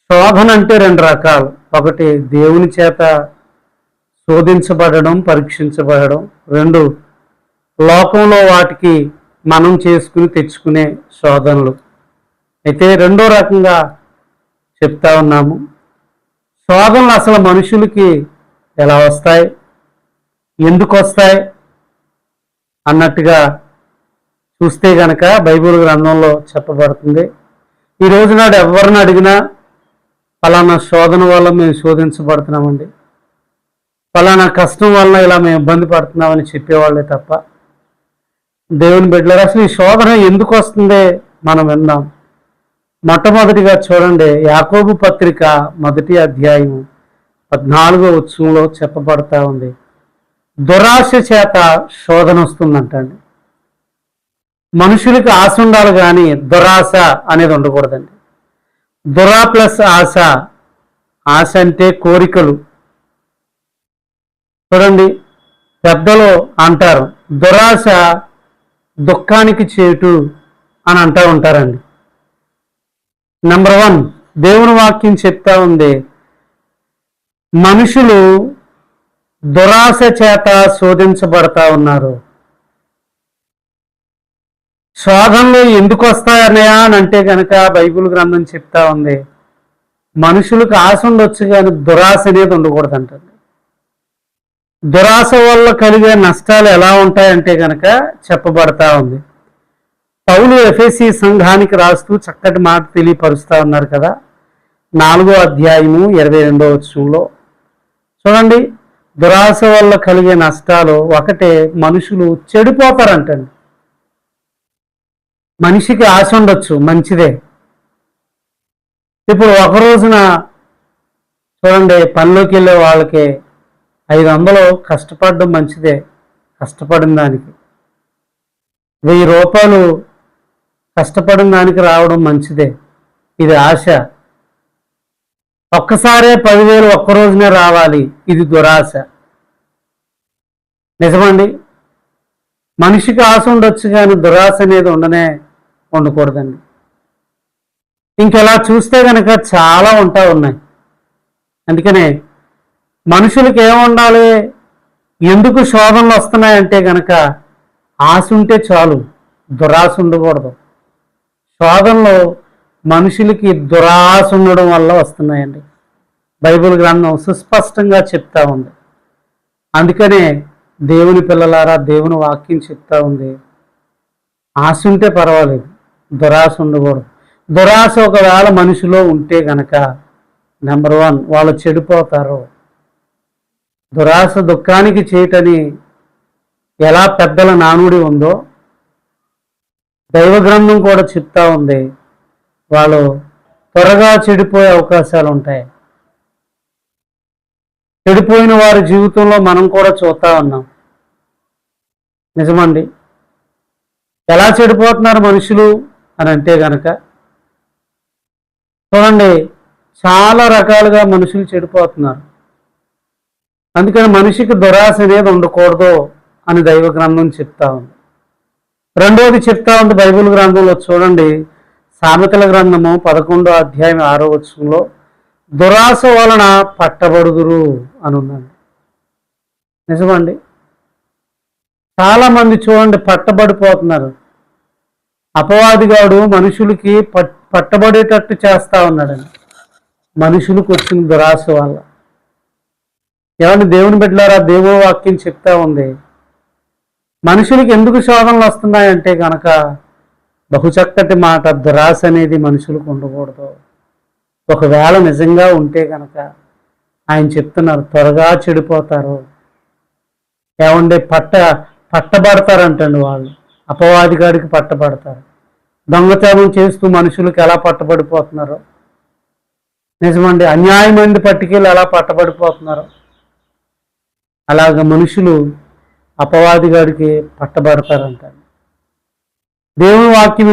శోధన అంటే రెండు రకాలు. ఒకటి దేవుని చేత శోధించబడడం, పరీక్షించబడడం. రెండు, లోకంలో వాటికి మనం చేసుకుని తెచ్చుకునే శోధనలు. అయితే రెండో రకంగా చెప్తా ఉన్నాము. శోధనలు అసలు మనుషులకి ఎలా వస్తాయి, ఎందుకు వస్తాయి అన్నట్టుగా చూస్తే గనక బైబిల్ గ్రంథంలో చెప్పబడుతుంది. ఈ రోజు నాడు ఎవరిని అడిగినా ఫలానా శోధన వల్ల మేము శోధించబడుతున్నామండి, ఫలానా కష్టం వల్ల ఇలా మేము ఇబ్బంది పడుతున్నామని చెప్పేవాళ్ళే తప్ప దేవుని బిడ్డలారా అసలు ఈ శోధన ఎందుకు వస్తుందే మనం విందాం. మొట్టమొదటిగా చూడండి, యాకోబు పత్రిక 1వ అధ్యాయం 14వ వచనంలో చెప్పబడతా ఉంది. దురాశ చేత శోధన వస్తుందంటండి. మనుషులకి ఆశ ఉండాలి కానీ దురాశ అనేది ఉండకూడదండి. దురా ప్లస్ ఆశ. ఆశ అంటే కోరికలు. చూడండి, పెద్దలు అంటారు దురాశ దుఃఖానికి చేటు అని అంటూ ఉంటారండి. నెంబర్ 1, దేవుని వాక్యం చెప్తా ఉంది, మనుషులు దురాశ చేత శోధించబడతా ఉన్నారు. శోధనలు ఎందుకు వస్తాయన్నయా అని అంటే కనుక బైబిల్ గ్రంథం చెప్తా ఉంది, మనుషులకు ఆశ ఉండొచ్చు కానీ దురాశ అనేది ఉండకూడదంటండి. దురాశ వల్ల కలిగే నష్టాలు ఎలా ఉంటాయంటే కనుక చెప్పబడతా ఉంది. పౌలు ఎఫెసీ సంఘానికి రాస్తూ చక్కటి మాట తెలియపరుస్తా ఉన్నారు కదా, 4వ అధ్యాయము 22వ వచనంలో చూడండి. దురాశ వల్ల కలిగే నష్టాలు ఒకటే, మనుషులు చెడిపోతారంటండి. మనిషికి ఆశ ఉండొచ్చు, మంచిదే. ఇప్పుడు ఒక రోజున చూడండి, పనిలోకి వెళ్ళే వాళ్ళకి 500 కష్టపడడం మంచిదే, కష్టపడిన దానికి 1000 రూపాయలు కష్టపడిన దానికి రావడం మంచిదే. ఇది ఆశ. ఒక్కసారే 10,000 ఒక్క రోజునే రావాలి, ఇది దురాశ. నిజమండి, మనిషికి ఆశ ఉండొచ్చు కానీ దురాశ అనేది ఉండకూడదండి. ఇంకెలా చూస్తే కనుక చాలా ఉన్నాయి. అందుకనే మనుషులకి ఏముండాలి, ఎందుకు శోధనలు వస్తున్నాయంటే కనుక ఆశ ఉంటే చాలు, దురాశ ఉండకూడదు. శోధనలు మనుషులకి దురాశ ఉండడం వల్ల వస్తున్నాయండి. బైబిల్ గ్రంథం సుస్పష్టంగా చెప్తా ఉంది. అందుకనే దేవుని పిల్లలారా, దేవుని వాక్యం చెప్తా ఉంది, ఆశ ఉంటే పర్వాలేదు, దురాశ ఉండకూడదు. దురాశ ఒకవేళ మనిషిలో ఉంటే గనక నెంబర్ 1 వాళ్ళు చెడిపోతారు. దురాశ దుఃఖానికి చేయటని ఎలా పెద్దల నానుడి ఉందో దైవ గ్రంథం కూడా చెప్తా ఉంది, వాళ్ళు త్వరగా చెడిపోయే అవకాశాలు ఉంటాయి. చెడిపోయిన వారి జీవితంలో మనం కూడా చూస్తూ ఉన్నాం. నిజమండి, ఎలా చెడిపోతున్నారు మనుషులు అని అంటే కనుక చూడండి, చాలా రకాలుగా మనుషులు చెడిపోతున్నారు. అందుకని మనిషికి దురాశ అనేది ఉండకూడదు అని దైవ గ్రంథం చెప్తా ఉంది. రెండవది చెప్తా ఉంది బైబిల్ గ్రంథంలో చూడండి, సామెతల గ్రంథము 11వ అధ్యాయం 6వ వచనంలో దురాశ వలన పట్టబడుదురు అని ఉందండి. నిజమండి, చాలా మంది చూడండి పట్టబడిపోతున్నారు. అపవాదిగాడు మనుషులకి పట్టబడేటట్టు చేస్తా ఉన్నాడండి, మనుషులకు వచ్చిన దురాశ వల్ల. ఏమన్నా దేవుని బిడ్డలారా, దేవుని వాక్యం చెప్తా ఉంది, మనుషులకి ఎందుకు శోధనలు వస్తున్నాయంటే కనుక బహుచక్కటి మాట, దురాశ అనేది మనుషులకు ఉండకూడదు. ఒకవేళ నిజంగా ఉంటే కనుక ఆయన చెప్తున్నారు త్వరగా చెడిపోతారు. ఏమంటే పట్టబడతారంటండి వాళ్ళు, అపవాదిగాడికి పట్టబడతారు. దొంగతనం చేస్తూ మనుషులకు ఎలా పట్టబడిపోతున్నారో, నిజమండి, అన్యాయమైన పట్టుకెళ్ళి ఎలా పట్టబడిపోతున్నారో అలాగ మనుషులు అపవాదిగాడికి పట్టబడతారంట. దేవుని వాక్యం